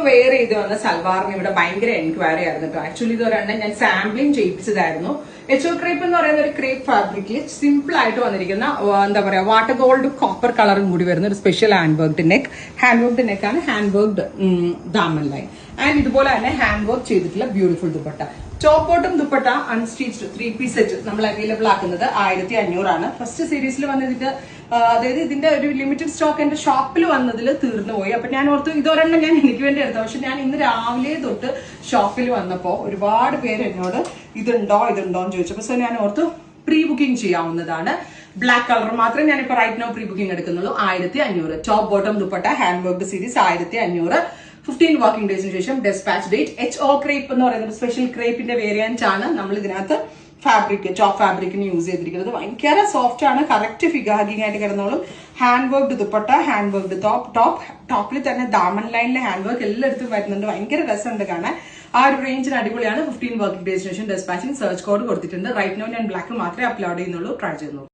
Wear ചെയ്ത് വന്ന സൽവാറിന് ഇവിടെ ഭയങ്കര എൻക്വയറി ആയിരുന്നു കേട്ടോ. ആക്ച്വലി ഇത് ഒരെണ്ണം ഞാൻ സാമ്പിളിംഗ് ചെയ്യിപ്പിച്ചതായിരുന്നു. എച്ച് ഒ ക്രേപ്പ് എന്ന് പറയുന്ന ഒരു ക്രേപ്പ് ഫാബ്രിക്കിൽ സിമ്പിൾ ആയിട്ട് വന്നിരിക്കുന്ന എന്താ പറയാ വാട്ടർ ഗോൾഡ് കോപ്പർ കളറും കൂടി വരുന്ന ഒരു സ്പെഷ്യൽ ഹാൻഡ് വർക്ക്ഡ് നെക്കാണ് ഹാൻഡ് വർക്ക്ഡ് ദാമൻ ലൈൻ. ആൻഡ് ഇതുപോലെ തന്നെ ഹാൻഡ് വർക്ക് ചെയ്തിട്ടുള്ള beautiful dupatta. Top bottom dupatta unstitched 3 piece set നമ്മൾ അവൈലബിൾ ആക്കുന്നത് 1500 ഫസ്റ്റ് സീരീസിൽ വന്നിട്ട് അതായത് ഇതിന്റെ ഒരു ലിമിറ്റഡ് സ്റ്റോക്ക് എന്റെ ഷോപ്പിൽ വന്നതിൽ തീർന്നുപോയി. അപ്പൊ ഞാൻ ഓർത്തു ഇതൊരെണ്ണം ഞാൻ എനിക്ക് വേണ്ടി എടുത്തു. പക്ഷെ ഞാൻ ഇന്ന് രാവിലെ തൊട്ട് ഷോപ്പിൽ വന്നപ്പോ ഒരുപാട് പേര് എന്നോട് ഇതുണ്ടോ എന്ന് ചോദിച്ചപ്പോ സോ ഞാൻ ഓർത്തു പ്രീ ബുക്കിംഗ് ചെയ്യാവുന്നതാണ്. ബ്ലാക്ക് കളർ മാത്രമേ ഞാനിപ്പോ റൈറ്റ് നോ പ്രീ ബുക്കിംഗ് എടുക്കുന്നുള്ളൂ. 1500 top bottom dupatta hand work series 1500 15 working ഡേയ്സിന് ശേഷം dispatch date. H O crepe എന്ന് പറയുന്നത് സ്പെഷ്യൽ ക്രേപ്പിന്റെ വേരിയന്റ് ആണ് നമ്മൾ ഇതിനകത്ത് ഫാബ്രിക് ടോപ്പ് ഫാബ്രിക്കിന് യൂസ് ചെയ്തിരിക്കുന്നത്. ഭയങ്കര സോഫ്റ്റ് ആണ്, കറക്റ്റ് ഫിഗർ ഹഗിങ് ആയിട്ട് കിടന്നോളും. Hand worked dupatta, hand worked ടോപ്പിൽ തന്നെ ദാമൻ ലൈനിലെ ഹാൻഡ് വർക്ക് എല്ലായിടത്തും വരുന്നുണ്ട്. ഭയങ്കര രസമുണ്ട് കാണാൻ. ആ ഒരു റേഞ്ചിന് അടിപൊളിയാണ്. 15 വർക്കിംഗ് ഡേയ്സിന് ശേഷം ഡെസ്പാച്ചിങ് സെർച്ച് കോഡ് കൊടുത്തിട്ടുണ്ട്. റൈറ്റ് നോ ഞാൻ ബ്ലാക്ക് മാത്രമേ അപ്ലോഡ് ചെയ്യുന്നുള്ളൂ. ട്രൈ ചെയ്യുന്നു.